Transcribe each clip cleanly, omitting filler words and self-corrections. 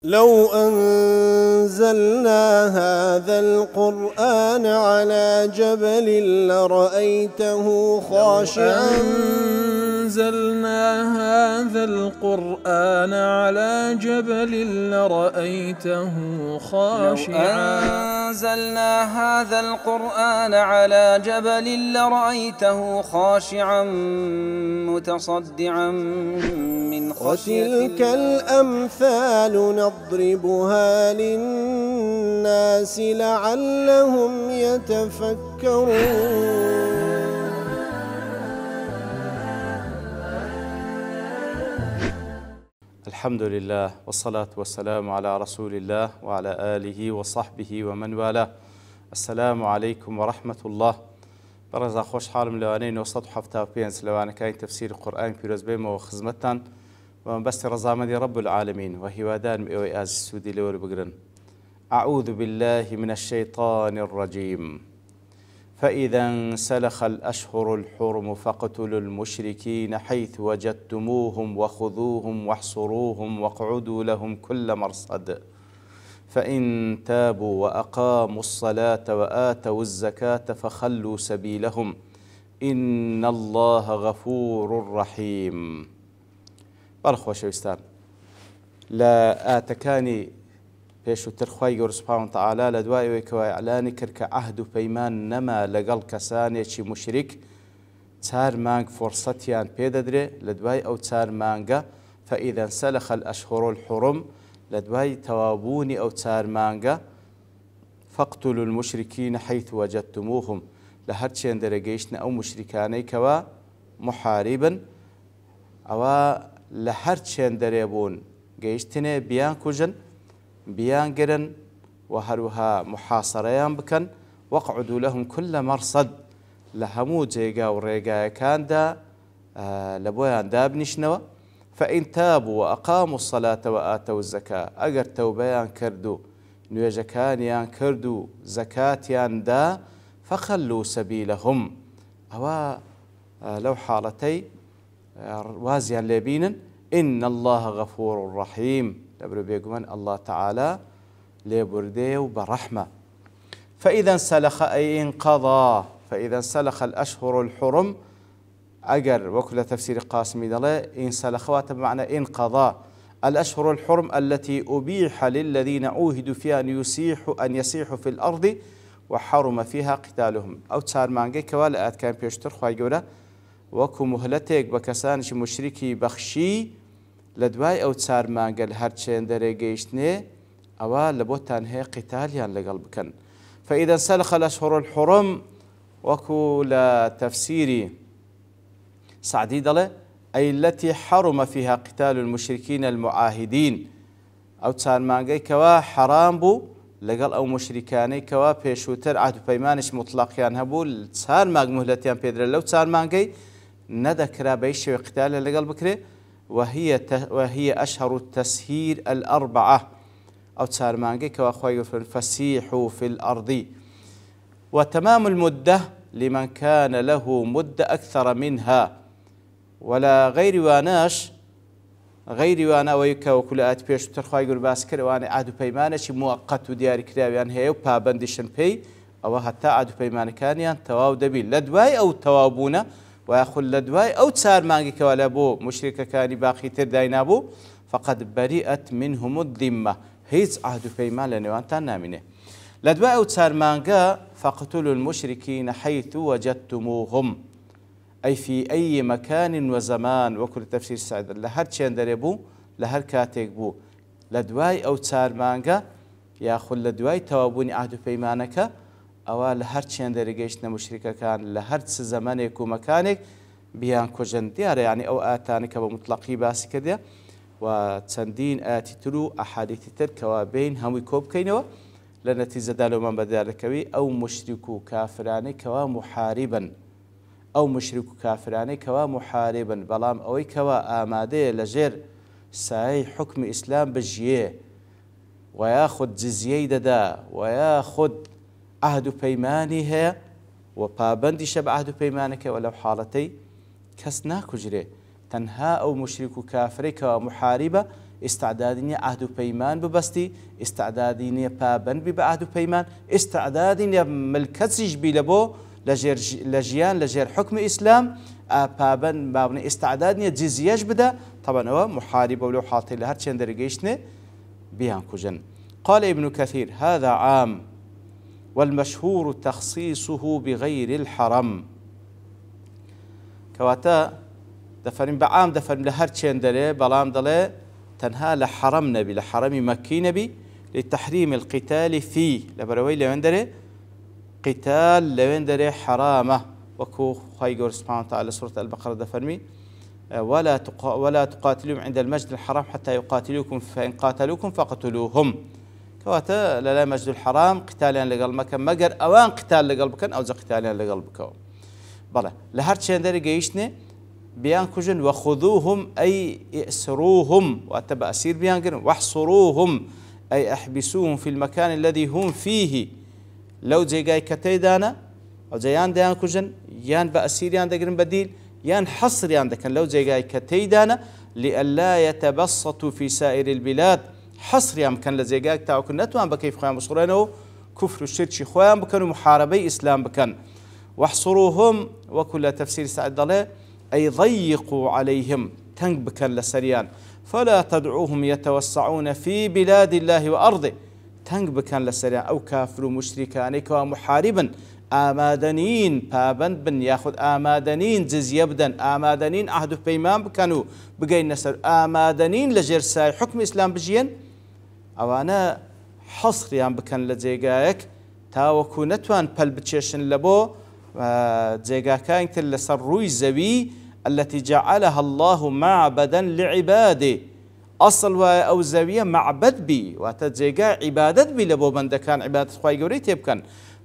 لو أنزلنا هذا القرآن على جبل لرأيته خاشعا أنزلنا هذا القرآن على جبل لرأيته خاشعا لو أنزلنا هذا القرآن على جبل لرأيته خاشعا متصدعا من خشية الله. وتلك الأمثال نضربها للناس لعلهم يتفكرون. الحمد لله والصلاة والسلام على رسول الله وعلى آله وصحبه ومن والاه. السلام عليكم ورحمة الله. برزا خوش حالم لوانين وسط حفتا بينس لوانا كاين تفسير القرآن في رزبيم وخزمتان ومن بس رزامدي رب العالمين وهي وادان مئوي آز السودي لور بقرن. أعوذ بالله من الشيطان الرجيم. فإذا انسلخ الأشهر الحرم فاقتلوا المشركين حيث وجدتموهم وخذوهم واحصروهم واقعدوا لهم كل مرصد فإن تابوا وأقاموا الصلاة وآتوا الزكاة فخلوا سبيلهم إن الله غفور رحيم. بەڕخۆشەویستان لە ئاتەکانی پێشووتر خوای گەورە سوبحانەهو وتەعالا لە دوای ئەوەی کەوا ئیعلانی کرد کە عەهد و پەیمان نەما لەگەڵ کەسانێکی موشریک 4 مانگ فۆرسەتیان پێدەدرێ لە دوای ئەو 4 مانگە فەئیذا انسەلخ الأشهر الحرم لە دوای تەوابوونی ئەو 4 مانگە فاقتلوا المشركين حيث وجدتموهم لە هەر چێن دەرەگەیشتنە ئەو مشریکانەی کەوا محاربن ئەوە لە هەر چێن دەرێبوون گەیشتنێ بیان کوژن بیان گرن و هەروەها محاسەرەیان بکەن وەقعدوا لهم كل مرصد لە هەموو جێگا و ڕێگایەکاندا لە بۆیان دابنیشنەوە فإن تابوا وأقاموا الصلاة وآتوا الزكاة ئەگەر تەوبەیان کرد و نوێژەکانیان کرد و زەکاتیان دا فخلوا سبيلهم ئەوە لەو حاڵەتەی وازیان لێبینن إن الله غفور رحيم لبرو بيقومن الله تعالى لبرديه برحمة. فإذا انسلخ أي انقضى فإذا انسلخ الأشهر الحرم أجر وكل تفسير قاسمي دله انسلخوات بمعنى انقضى الأشهر الحرم التي أبيح للذين عوهدوا فيها أن يسيحوا في الأرض وحرم فيها قتالهم أو تسار مانجي كوالآت كان بيشتر خواهي جوله وەکو مهلەتێک بە کەسانیشی مشریکی بەخشی لە دوای ئەو 4 مانگە لە هەر چێن دەرێگەیشتنێ ئەوە لە بۆتان هەیە قیتالیان لەگەڵ بکەن. فإذا انسلخ الأشهر الحرم وەکو لە تەفسیری سعدی دەڵێ أي التي حرم فيها قتال المشركين المعاهدين ئەو 4 مانگەی کەوا حرام بوو لەگەڵ ئەو مشریکانەی کەوا پێشووتر عەهد و پەیمانیش مطلقیان هەبوو 4 مانگ مهلەتیان پێدرا لەو 4 مانگەی نەدەکرا بە هیچ شێوەیەک قتالیان لەگەڵ بکرێ وهي أشهر التسهير الأربعة أو 4 مانگەی کەوا خوای گەورە فسيحوا في الأرض وتمام المدة لمن كان له مدة أكثر منها ولا غير واناش غير وانا ويكا وكل آت بيش ترخواي قول باسكر وانا عادو بيمانش مؤقت ودياري كراويان هيو بابندشن بي او حتى عادو بيمان كانيان تواو دبيل لدواي او توابونا ويأخذ لدواي او تسار مانجي كوالابو مشركة كاني باقي ترداينابو فقد بريئت منهم الذمة هيز عادو بيمان لنوان تنامينه لدواي او تسار مانجا فاقتلوا المشركين حيث وجدتموهم أي في أي مكان وزمان وكل تفسير سعد لهر چين دريبو لهر كاتيك بو لدواي أو 4 مانگا ياخذ لدواي توابوني عهد بيمانك أو لهر چين دريگيشنا مشركة كان لهر زمانك ومكانك بيان كوجن ديار يعني أو آتانك بمطلقي باسي كده وتسندين آتي تلو أحاديث تركوا بين همي كوب كينوا لنتيجة دالو من بدالكوي أو مشركو كافراني كوا محاربا أو مشرك كافراني كوا محاربا بلام أوي كوا آماده لجير ساي حكم إسلام بجيه وياخد جزية ددا وياخد عهد بيمانها وبابندي شب عهد بيمانك ولو حالتي كسنا كجري تنها أو مشرك كافر كوا محاربة استعدادی نییە عهد و پەیمان ببەستی، استعدادی نییە پابەند بی بە عهد و پەیمان، استعدادی نییە ملکەتیش بی لە بۆ لە ژیان لە ژێر حکمی ئیسلام پابەند بابنە، استعداد نییە جزیەش بدە. طبعا ئەوە محاربە و لەو حاڵەتەی لە هەر چێن دەرەگەیشتنێ بیان کوژن. قال ابن كثير هذا عام والمشهور تخصيصه بغير الحرم. كواتا دفرم بعام دفرم لهر چين دلي بلام دلي تنها لحرم نبي لحرم مكي نبي لتحريم القتال فيه لبروي لوين دري قتال لوين دري حرامه وكو خايقور سبحانه وتعالى سورة البقرة دفرمي ولا تقاتلوهم عند المسجد الحرام حتى يقاتلوكم فإن قاتلوكم فاقتلوهم. كواتا لا مسجد الحرام قتاليان لقلب مكان مقر اوان قتال لقلب مكان او قتاليان لقلب مكان. بلا لهر چين داري قيشني بيان كجن وخذوهم اي اسروهم واتبع اسير بيان قرن واحصروهم اي احبسوهم في المكان الذي هم فيه. لو جيغاي كتيدانا او جيان ديان كجن يان باسير يان دقرن بديل يان حصر يان دكن لو جيغاي كتيدانا لئلا يتبسطوا في سائر البلاد حصر يام كان لزيقاك تاوكن نتوان بكيف خوان بصورينو كفر الشرك خوان بكن ومحاربي إسلام بكن. واحصروهم وكل تفسير سعد الله أي ضيقوا عليهم تنق بكن لسريان فلا تدعوهم يتوسعون في بلاد الله وأرضه تنق بكن لسريان أو كافر مشركان ومحاربا آمادنين بابند بن ياخذ آمادنين جزية بدن آمادنين عهد بيمان بكانوا بقين نسر آمادنين لجرساي حكم إسلام بجين أوانا حصر يان بكن لجيقايك تاوكو نتوان بل بتشيشن لبو جيقاكاين تلسر روي زوي التي جعلها الله معبدا لعباده أصل أو زاوية معبد بي وتجيقا عبادة بي لبو من كان عبادة خواهي قوريت يبكن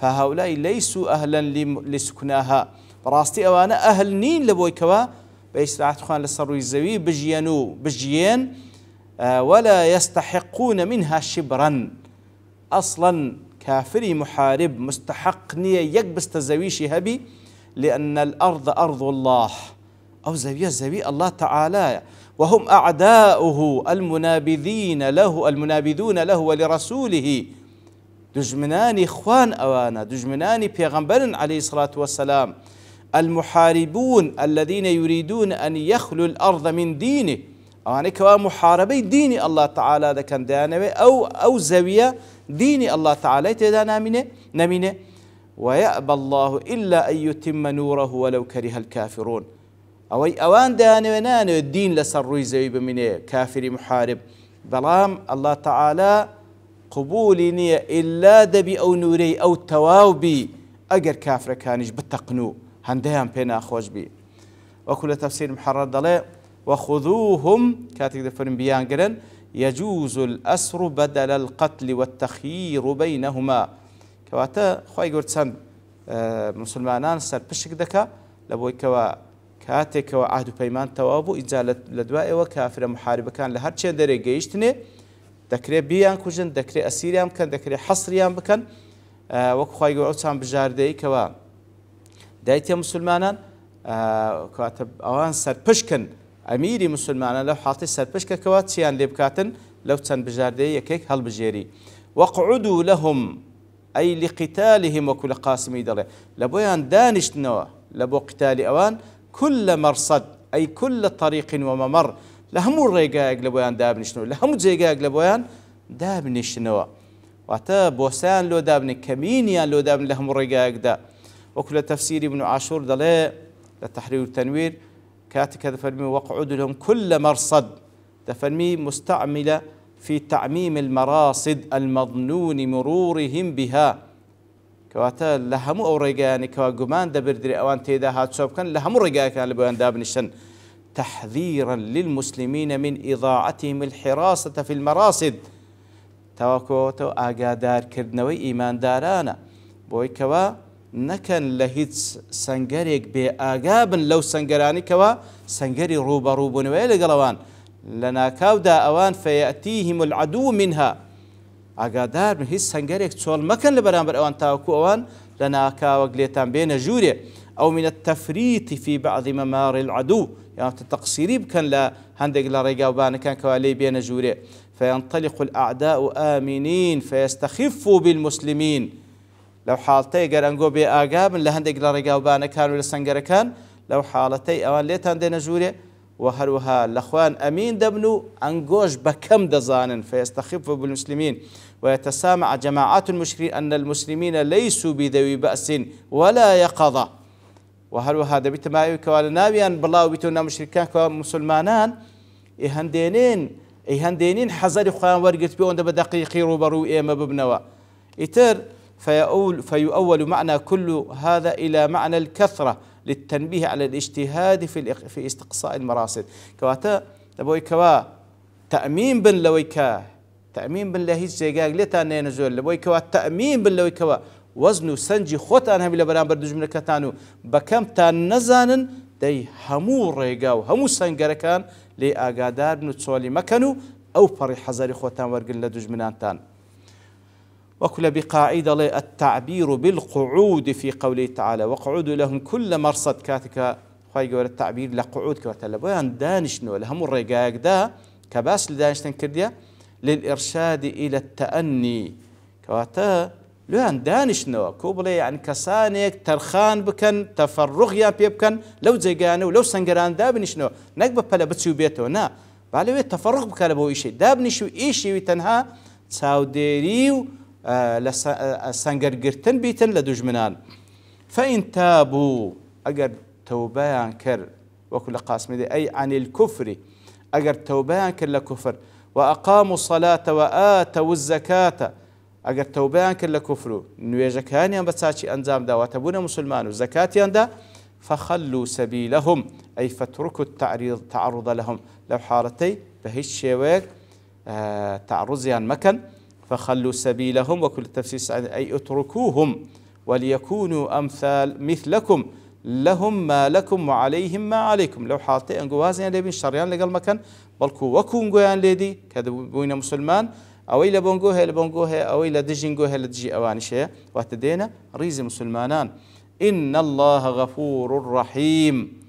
فهؤلاء ليسوا أهلا لسكناها براستي أوانا أهل نين لبوي كوا بإسراعات خوان لسروي الزوي بجيين ولا يستحقون منها شبرا. أصلا كافري محارب مستحق نية يكبس تزويشي هبي لأن الأرض أرض الله أو زوي الله تعالى وهم أعداؤه المنابذون له ولرسوله دجمناني إخوان أوانا دجمناني بيغمبر عليه الصلاة والسلام المحاربون الذين يريدون أن يخلوا الأرض من دينه أوانا كوا محاربي ديني الله تعالى ذا كان دانوي أو زاوية ديني الله تعالى تدانا نمينه ويأبى الله إلا أن يتم نوره ولو كره الكافرون أوان دانوي الدين لسروي زاوي بمنه كافري محارب بلام الله تعالى قبولي نية إلا دبي أو نوري أو تواوبي أجر كافر كانش بتقنو هندهم بينا أخوش بي. وكل تفسير محرر ضلي وخذوهم كاتك دفرن بيان قرن يجوز الأسر بدل القتل والتخيير بينهما. كواتا خواهي قلت سن مسلمانان سر بشك دكا لبوي كوا كاتك وعهد بيمان توابو إجا لدواء وكافر محارب كان لهر چه داري قيشتني دكري بيان كوجن دكري أسيريان بكن دكري حصريان بكن وكو خواهي قلتان بجاردي كوا دايتيا مسلمانان كاتب أوان سر بشكن أميري مسلمانان لو حاطي سر بشكا كوا تسيان لبكاتن لو تسان بجاردي يكيك هل بجيري وقعدوا لهم أي لقتالهم وكل قاسمي دلي لبويان دانشتنوا لبو قتال أوان كل مرصد أي كل طريق وممر لهم الرقاق لبويان دابنشنو لهم الزيقاق لبويان دابنشنو واتا بوسان لو دابن كمينيان لو دابن لهم الرقاق دا وكل تفسير ابن عاشور دلي للتحرير والتنوير كاتك هذا فرمي وقعد لهم كل مرصد دفرمي مستعملة في تعميم المراصد المظنون مرورهم بها كواتا لهم الرقاق كوا قمان دبردري أوان تيدا هات شوب كان لهم الرقاق كان لبويان دابنشن تحذيرا للمسلمين من إضاعتهم الحراسة في المراصد تواكوتو آقادار كردنوي إيمان دارانا بوي كوا نكن لهيت سنگريك بآقابا لو سنگراني كوا سنگري روبا روبونوي لقلوان لنا كاودا أوان فيأتيهم العدو منها آقادار من هيت سنگريك تول مكان لبران بر أوان تاوكو أوان لنا كاوا قليتان بين جوري أو من التفريط في بعض ممار العدو يعني تقصيري بكن لا هندق لا ريقاوبان كان كوالي بين جوري فينطلق الأعداء آمنين فيستخفوا بالمسلمين لو حالتي قرانقو بآقاب لهندق لا ريقاوبان كان ولا سنقر كان لو حالتي أوان ليتان دين جوري وهروها الأخوان أمين دبنو أنقوش بكم دزانا فيستخفوا بالمسلمين ويتسامع جماعات المشركين أن المسلمين ليسوا بذوي بأس ولا يقظة وهروها دبيت ما كوال نابيان بالله وبيتونا مشركان كمسلمانان إهندينين حذر خوان ورقت بيون دب دقيقي روبرو إيما ببنوا إتر فيؤول معنى كل هذا إلى معنى الكثرة للتنبيه على الاجتهاد في استقصاء المراصد كواتا دبوي كوا تأمين بن لويكا تأمين بن لهيج زيقاق لتاني نزول لبوي كوا تأمين بن لوي كوا وزنو سنجي خوتان هم لبران بردوج من كتانو بكم تان نزانن دي همو ريقاو همو سنقركان لي آقادار نتسولي مكانو أو بري حزاري خوتان ورقل لدوج منان تان وكل بقاعدة التعبير بالقعود في قوله تعالى وقعودوا لهم كل مرصد كاتك خواهي قول التعبير لقعود كواتلا بويان دانشنو لهم الرقاق دا كباس لدانش تنكرديا للإرشاد إلى التأني كواتا لوان دانشنو كوبلي يعني كسانيك ترخان بكن تفرغ يا بيبكن لو زيقانو لو سنقران دابنشنو نقبة بلا بتسيو بيتو نا بعلوية تفرغ بكالبو إيشي دابنشو إيشي ويتنها تساوديريو سنقرقرتن بيتن لدوجمنان فإن تابوا أجر توبان كر وكل قاسم دي أي عن الكفر أجر توبان كر لكفر وأقاموا الصلاة وآتوا الزكاة أجر توبان كر لكفر نويجكاني أن بتساتي أنزام دا واتبون مسلمان وزكاة يندا فخلوا سبيلهم أي فتركوا التعرض لهم لو حالتي بهيش شيوك تعرضيان مكان فخلوا سبيلهم وكل تفسير سعيد أي اتركوهم وليكونوا أمثال مثلكم لهم ما لكم وعليهم ما عليكم لو حالتي أنقوازين لبين شريان لقل مكان بلكو وكون قويان لدي كذا بوين مسلمان أو إلا بونقوها أو إلا دجنقوها لدجي أواني شيء واتدينا ريز مسلمانان إن الله غفور رحيم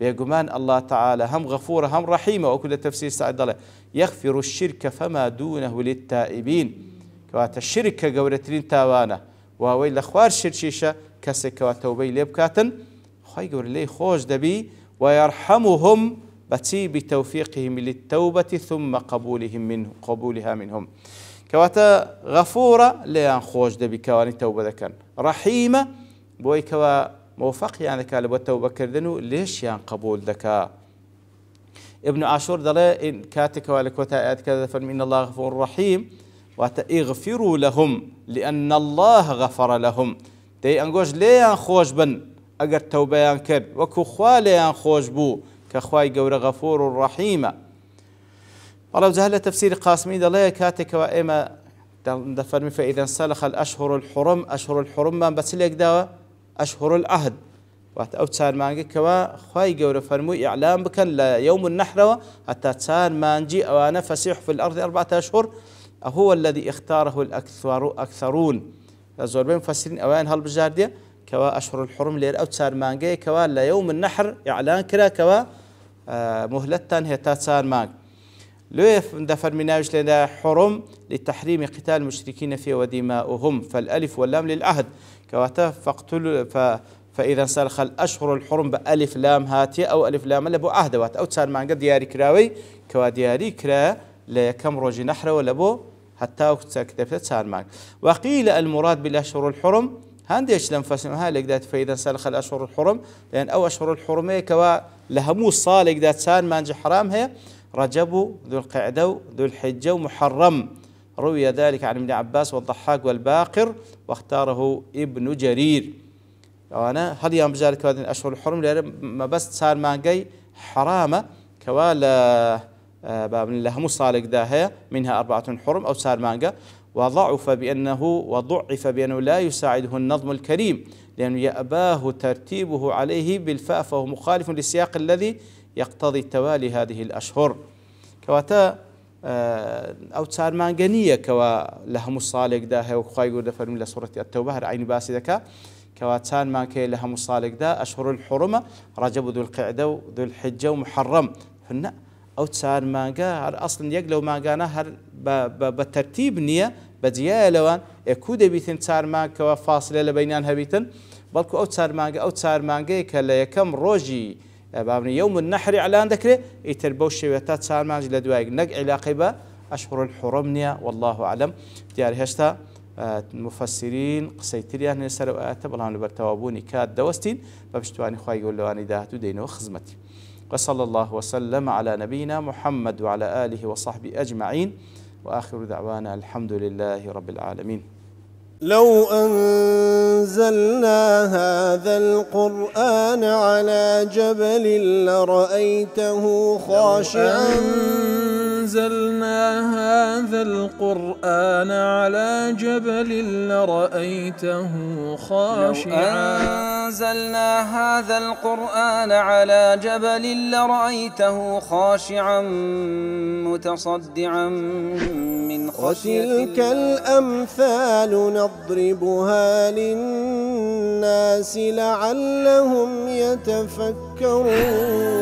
بيقمان الله تعالى هم غفور هم رحيم وكل تفسير سعيد الله يغفر الشرك فما دونه للتائبين كوات الشركة قورتين تاوانا وويل أخوار شرشيشة كسك وتوبي ليبكاتن خاي قول لي خوش دبي ويرحمهم بتي بتوفيقهم للتوبة ثم قبولها منهم كواتا غفورة ليان خوش دبي كواني توبة ذكن رحيمة بوي كوا موفق يعني كالب التوبة كردنو ليش يعني قبول ذكاء ابن عاشور دلا إن كاتك ولك وتأت كذا فإن الله غفور رحيم وتغفروا لهم لأن الله غفر لهم تي أنجوج ليان خوش بن أجر توبة ينكر وكو خواليان خوش بو كخواي جور غفور رحيم ولو زهل تفسير قاسمي دلا كاتك وإما دفرمي فإذا انسلخ الأشهر الحرم ما بتسلك دوا أشهر العهد وأو تسار مانجي كوا خواي جور فرمو إعلام بكن ليوم النحر حتى تسار مانجي أوانا فسيح في الأرض 4 أشهر هو الذي اختاره الأكثرون زوربين مفسرين أوان هالبجاردية كوا أشهر الحرم لير أو تسار مانجي كوا ليوم النحر إعلان كرا كوا مهلتان هي تسار مانج لويف دفر مناوش لنا حرم لتحريم قتال المشركين فيه ودماؤهم فالألف واللام للعهد كواتا فاقتلوا فإذا انسلخ الأشهر الحرم بألف لام هاتية أو ألف لام لبو عهد وات أو تسار مانجا دياري كراوي كوا دياري كرا لكم روجي نحر ولبو حتى كتبت تسار مانج وقيل المراد بالأشهر الحرم هانديش لم فسمها لك ذات فإذا انسلخ الأشهر الحرم لأن أو أشهر الحرم كوا لهمو صالك ذات تسار مانج حرام هي رجب ذو القعدة ذو الحجة ومحرم روي ذلك عن ابن عباس والضحاك والباقر واختاره ابن جرير وانا هل يوم بذلك هذه الاشهر الحرم ما بس صار مانجي حرامه كوالا باب لهم صالح داهيه منها 4 حرم او صار مانجا وضعف بانه لا يساعده النظم الكريم لانه يأباه ترتيبه عليه بالفاء فهو مخالف للسياق الذي يقتضي توالي هذه الاشهر كواتا أو تصار مانجانية كوا لهم الصالح داها وخاي يقول فرم لسورة التوبة عين باسدك كواتان ما كي لها مصالق دا أشهر الحرمة رجب ذو القعدة وذو الحجة ومحرم فنا أو تسان مانجا أصلا يقلو مانجانا هر بالترتيب نية بديا لوان يكود بيتن تسار مانجا وفاصلة لبينان هبيتن بلكو أو تسار مانجا كلا يكم روجي بابني يوم النحر إعلان ذكره يتربو الشيوتات تسار مانجا لدوايق نق علاقة أشهر الحرم نية والله أعلم ديار هشتا المفسرين قسيتريان نسر وآت بالله نبرتوابوني كاد دوستين ببشتواني خواهي يقول له أنا داهتو دينو خزمتي وصلى الله وسلم على نبينا محمد وعلى آله وصحبه أجمعين وآخر دعوانا الحمد لله رب العالمين. لو أنزلنا هذا القرآن على جبل لرأيته خاشعا أنزلنا هذا القرآن على جبل لرأيته خاشعا أنزلنا هذا القرآن على جبل لرأيته خاشعا متصدعا من خشية الله. وتلك الأمثال نضربها للناس لعلهم يتفكرون.